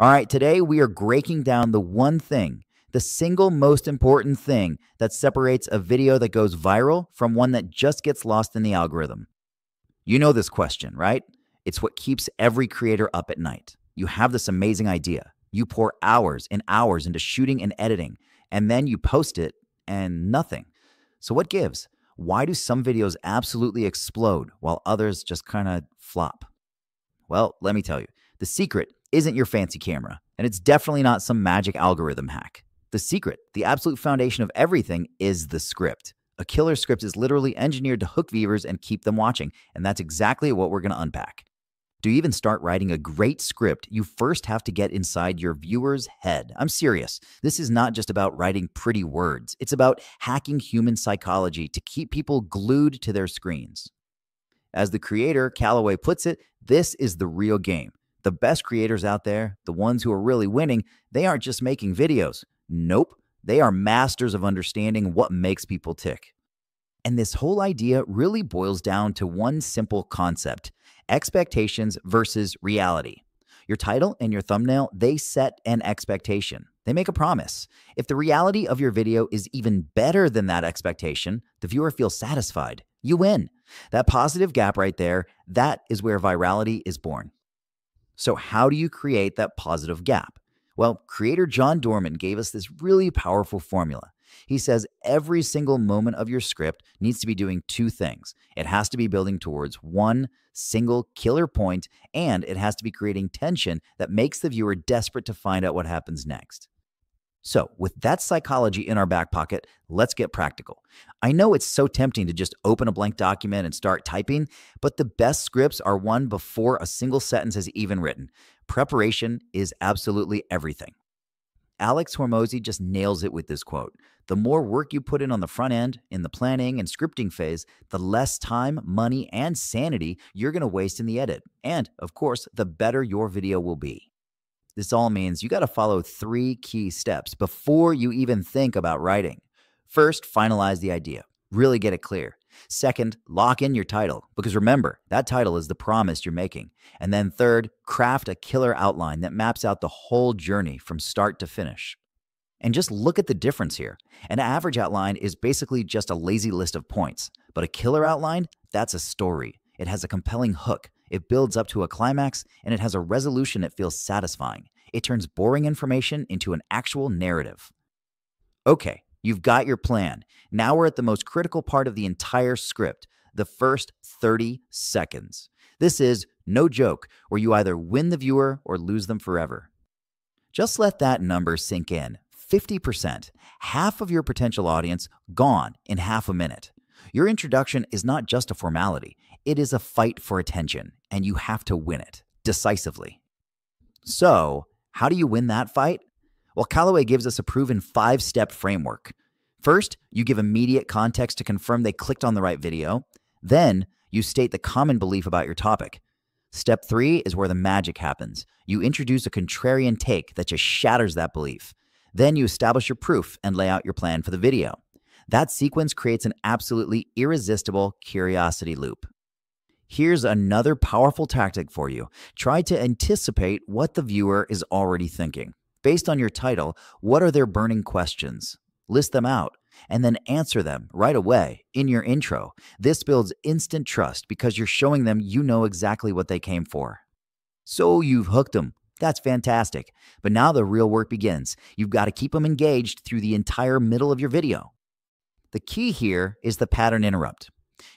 All right, today we are breaking down the one thing, the single most important thing that separates a video that goes viral from one that just gets lost in the algorithm. You know this question, right? It's what keeps every creator up at night. You have this amazing idea. You pour hours and hours into shooting and editing, and then you post it and nothing. So what gives? Why do some videos absolutely explode while others just kind of flop? Well, let me tell you, the secret isn't your fancy camera, and it's definitely not some magic algorithm hack. The secret, the absolute foundation of everything, is the script. A killer script is literally engineered to hook viewers and keep them watching, and that's exactly what we're going to unpack. To even start writing a great script, you first have to get inside your viewer's head. I'm serious. This is not just about writing pretty words. It's about hacking human psychology to keep people glued to their screens. As the creator, Calloway, puts it, this is the real game. The best creators out there, the ones who are really winning, they aren't just making videos. Nope. They are masters of understanding what makes people tick. And this whole idea really boils down to one simple concept: expectations versus reality. Your title and your thumbnail, they set an expectation. They make a promise. If the reality of your video is even better than that expectation, the viewer feels satisfied. You win. That positive gap right there, that is where virality is born. So how do you create that positive gap? Well, creator Dorman gave us this really powerful formula. He says every single moment of your script needs to be doing two things. It has to be building towards one single killer point, and it has to be creating tension that makes the viewer desperate to find out what happens next. So with that psychology in our back pocket, let's get practical. I know it's so tempting to just open a blank document and start typing, but the best scripts are won before a single sentence is even written. Preparation is absolutely everything. Alex Hormozy just nails it with this quote: "The more work you put in on the front end, in the planning and scripting phase, the less time, money, and sanity you're going to waste in the edit. And, of course, the better your video will be." This all means you got to follow 3 key steps before you even think about writing. First, finalize the idea. Really get it clear. Second, lock in your title, because remember, that title is the promise you're making. And then third, craft a killer outline that maps out the whole journey from start to finish. And just look at the difference here. An average outline is basically just a lazy list of points, but a killer outline, that's a story. It has a compelling hook. It builds up to a climax, and it has a resolution that feels satisfying. It turns boring information into an actual narrative. Okay, you've got your plan. Now we're at the most critical part of the entire script, the first 30 seconds. This is, no joke, where you either win the viewer or lose them forever. Just let that number sink in. 50%, half of your potential audience gone in half a minute. Your introduction is not just a formality. It is a fight for attention, and you have to win it decisively. So, how do you win that fight? Well, Calloway gives us a proven 5-step framework. First, you give immediate context to confirm they clicked on the right video. Then, you state the common belief about your topic. Step 3 is where the magic happens. You introduce a contrarian take that just shatters that belief. Then you establish your proof and lay out your plan for the video. That sequence creates an absolutely irresistible curiosity loop. Here's another powerful tactic for you. Try to anticipate what the viewer is already thinking. Based on your title, what are their burning questions? List them out, and then answer them right away in your intro. This builds instant trust because you're showing them you know exactly what they came for. So you've hooked them. That's fantastic. But now the real work begins. You've got to keep them engaged through the entire middle of your video. The key here is the pattern interrupt.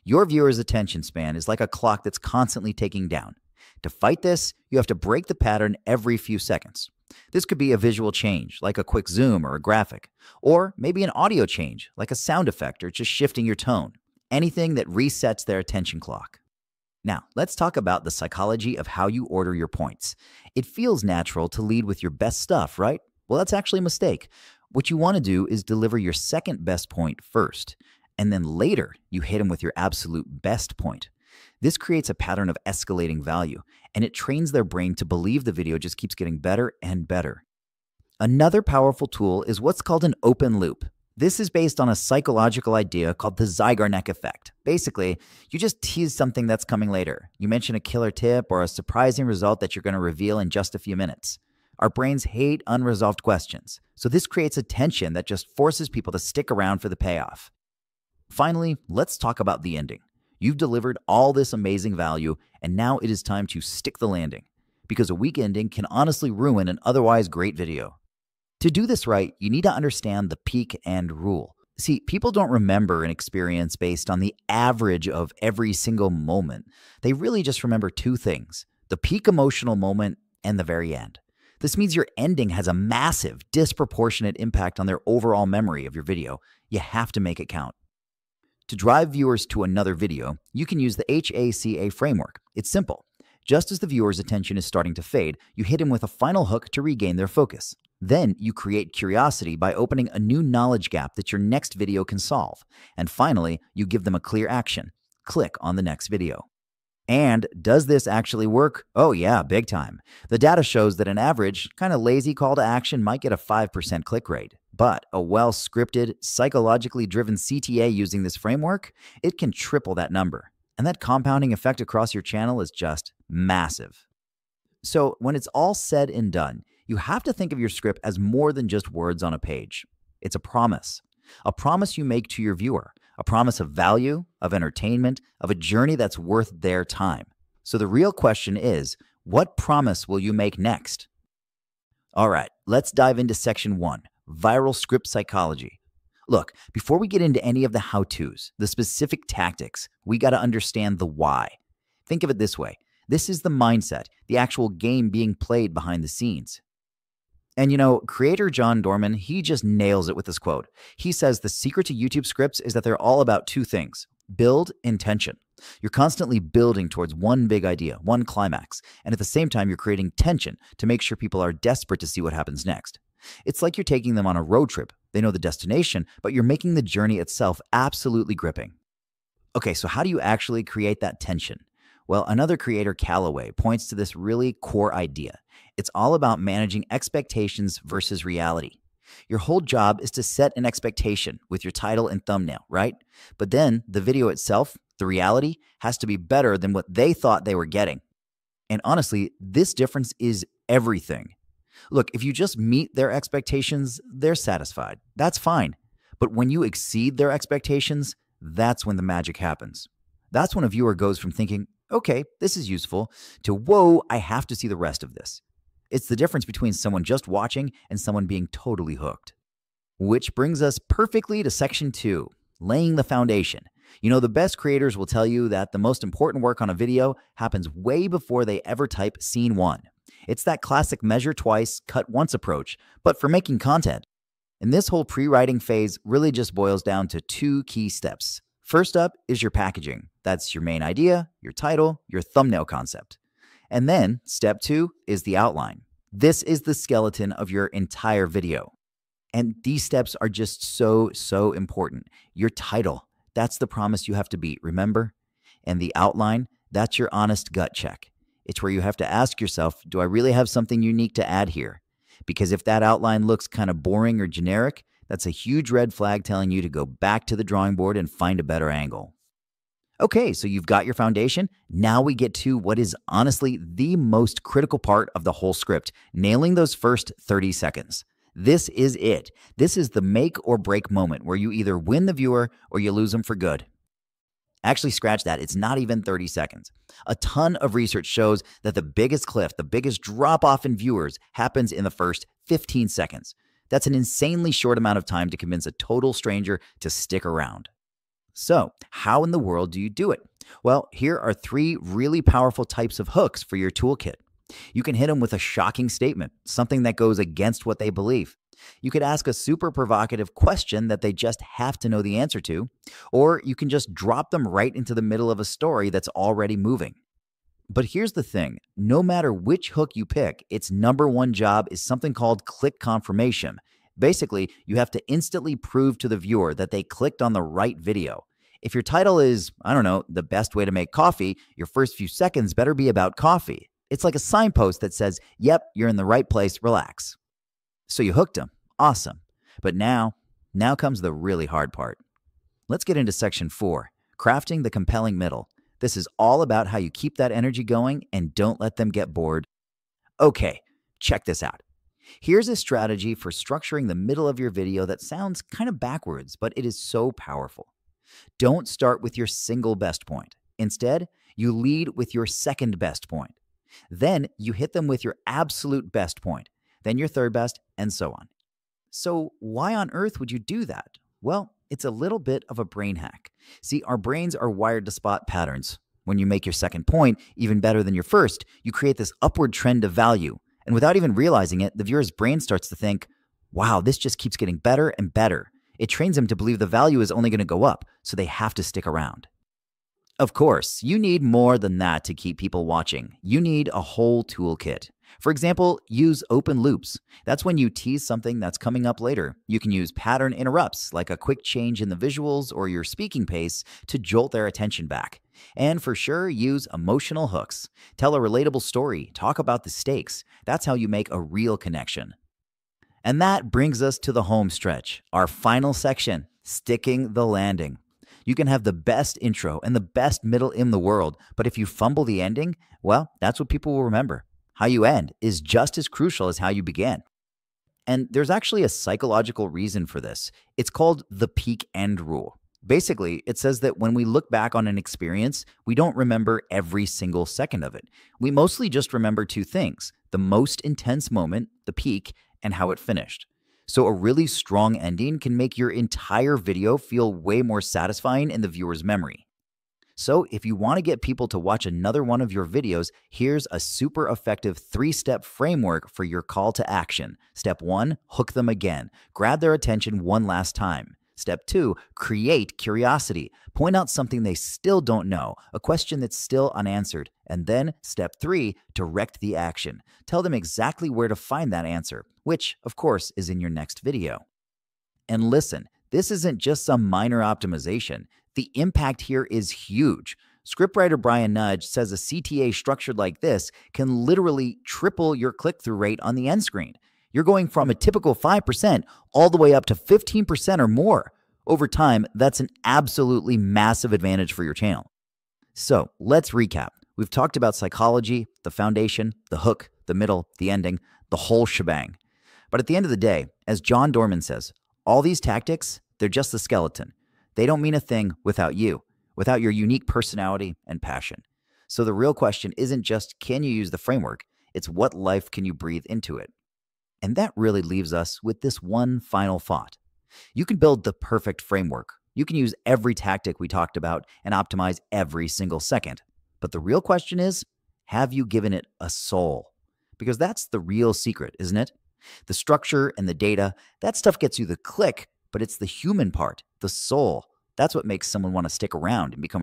Your viewer's attention span is like a clock that's constantly ticking down. To fight this, you have to break the pattern every few seconds. This could be a visual change, like a quick zoom or a graphic, or maybe an audio change, like a sound effect or just shifting your tone. Anything that resets their attention clock. Now, let's talk about the psychology of how you order your points. It feels natural to lead with your best stuff, right? Well, that's actually a mistake. What you want to do is deliver your second best point first, and then later you hit them with your absolute best point. This creates a pattern of escalating value, and it trains their brain to believe the video just keeps getting better and better. Another powerful tool is what's called an open loop. This is based on a psychological idea called the Zeigarnik effect. Basically, you just tease something that's coming later. You mention a killer tip or a surprising result that you're going to reveal in just a few minutes. Our brains hate unresolved questions, so this creates a tension that just forces people to stick around for the payoff. Finally, let's talk about the ending. You've delivered all this amazing value, and now it is time to stick the landing, because a weak ending can honestly ruin an otherwise great video. To do this right, you need to understand the peak end rule. See, people don't remember an experience based on the average of every single moment. They really just remember two things: the peak emotional moment and the very end. This means your ending has a massive, disproportionate impact on their overall memory of your video. You have to make it count. To drive viewers to another video, you can use the HACA framework. It's simple. Just as the viewer's attention is starting to fade, you hit him with a final hook to regain their focus. Then you create curiosity by opening a new knowledge gap that your next video can solve. And finally, you give them a clear action. Click on the next video. And does this actually work? Oh yeah, big time. The data shows that an average, kind of lazy call to action might get a 5% click rate. But a well-scripted, psychologically driven CTA using this framework, it can triple that number. And that compounding effect across your channel is just massive. So when it's all said and done, you have to think of your script as more than just words on a page. It's a promise you make to your viewer, a promise of value, of entertainment, of a journey that's worth their time. So the real question is, what promise will you make next? All right, let's dive into section 1, viral script psychology. Look, before we get into any of the how-tos, the specific tactics, we got to understand the why. Think of it this way. This is the mindset, the actual game being played behind the scenes. And you know, creator Dorman, he just nails it with this quote. He says the secret to YouTube scripts is that they're all about two things: build and tension. You're constantly building towards one big idea, one climax, and at the same time you're creating tension to make sure people are desperate to see what happens next. It's like you're taking them on a road trip. They know the destination, but you're making the journey itself absolutely gripping. Okay, so how do you actually create that tension? Well, another creator, Callaway, points to this really core idea. It's all about managing expectations versus reality. Your whole job is to set an expectation with your title and thumbnail, right? But then the video itself, the reality, has to be better than what they thought they were getting. And honestly, this difference is everything. Look, if you just meet their expectations, they're satisfied. That's fine. But when you exceed their expectations, that's when the magic happens. That's when a viewer goes from thinking, okay, this is useful, to whoa, I have to see the rest of this. It's the difference between someone just watching and someone being totally hooked. Which brings us perfectly to section 2, laying the foundation. You know, the best creators will tell you that the most important work on a video happens way before they ever type scene 1. It's that classic measure twice, cut once approach, but for making content. And this whole pre-writing phase really just boils down to 2 key steps. First up is your packaging. That's your main idea, your title, your thumbnail concept. And then step 2 is the outline. This is the skeleton of your entire video. And these steps are just so important. Your title, that's the promise you have to beat, remember? And the outline, that's your honest gut check. It's where you have to ask yourself, do I really have something unique to add here? Because if that outline looks kind of boring or generic, that's a huge red flag telling you to go back to the drawing board and find a better angle. Okay, so you've got your foundation. Now we get to what is honestly the most critical part of the whole script, nailing those first 30 seconds. This is it. This is the make or break moment where you either win the viewer or you lose them for good. Actually, scratch that. It's not even 30 seconds. A ton of research shows that the biggest cliff, the biggest drop-off in viewers happens in the first 15 seconds. That's an insanely short amount of time to convince a total stranger to stick around. So, how in the world do you do it? Well, here are 3 really powerful types of hooks for your toolkit. You can hit them with a shocking statement, something that goes against what they believe. You could ask a super provocative question that they just have to know the answer to, or you can just drop them right into the middle of a story that's already moving. But here's the thing, no matter which hook you pick, its number 1 job is something called click confirmation. Basically, you have to instantly prove to the viewer that they clicked on the right video. If your title is, I don't know, the best way to make coffee, your first few seconds better be about coffee. It's like a signpost that says, yep, you're in the right place, relax. So you hooked them. Awesome. But now comes the really hard part. Let's get into section 4, crafting the compelling middle. This is all about how you keep that energy going and don't let them get bored. Okay, check this out. Here's a strategy for structuring the middle of your video that sounds kind of backwards, but it is so powerful. Don't start with your single best point. Instead, you lead with your second best point. Then you hit them with your absolute best point, then your third best, and so on. So, why on earth would you do that? Well, it's a little bit of a brain hack. See, our brains are wired to spot patterns. When you make your second point even better than your first, you create this upward trend of value. And without even realizing it, the viewer's brain starts to think, wow, this just keeps getting better and better. It trains them to believe the value is only going to go up, so they have to stick around. Of course, you need more than that to keep people watching. You need a whole toolkit. For example, use open loops. That's when you tease something that's coming up later. You can use pattern interrupts, like a quick change in the visuals or your speaking pace, to jolt their attention back. And for sure, use emotional hooks. Tell a relatable story, talk about the stakes. That's how you make a real connection. And that brings us to the home stretch, our final section, sticking the landing. You can have the best intro and the best middle in the world, but if you fumble the ending, well, that's what people will remember. How you end is just as crucial as how you began. And there's actually a psychological reason for this. It's called the peak end rule. Basically, it says that when we look back on an experience, we don't remember every single second of it. We mostly just remember two things: the most intense moment, the peak, and how it finished. So a really strong ending can make your entire video feel way more satisfying in the viewer's memory. So if you want to get people to watch another one of your videos, here's a super effective 3-step framework for your call to action. Step 1, hook them again. Grab their attention one last time. Step 2, create curiosity. Point out something they still don't know, a question that's still unanswered. And then step 3, direct the action. Tell them exactly where to find that answer, which, of course, is in your next video. And listen, this isn't just some minor optimization. The impact here is huge. Scriptwriter Brian Nudge says a CTA structured like this can literally triple your click-through rate on the end screen. You're going from a typical 5% all the way up to 15% or more. Over time, that's an absolutely massive advantage for your channel. So let's recap. We've talked about psychology, the foundation, the hook, the middle, the ending, the whole shebang. But at the end of the day, as John Dorman says, all these tactics, they're just the skeleton. They don't mean a thing without you, without your unique personality and passion. So the real question isn't just can you use the framework, it's what life can you breathe into it. And that really leaves us with this one final thought. You can build the perfect framework. You can use every tactic we talked about and optimize every single second. But the real question is, have you given it a soul? Because that's the real secret, isn't it? The structure and the data, that stuff gets you the click, but it's the human part, the soul. That's what makes someone want to stick around and become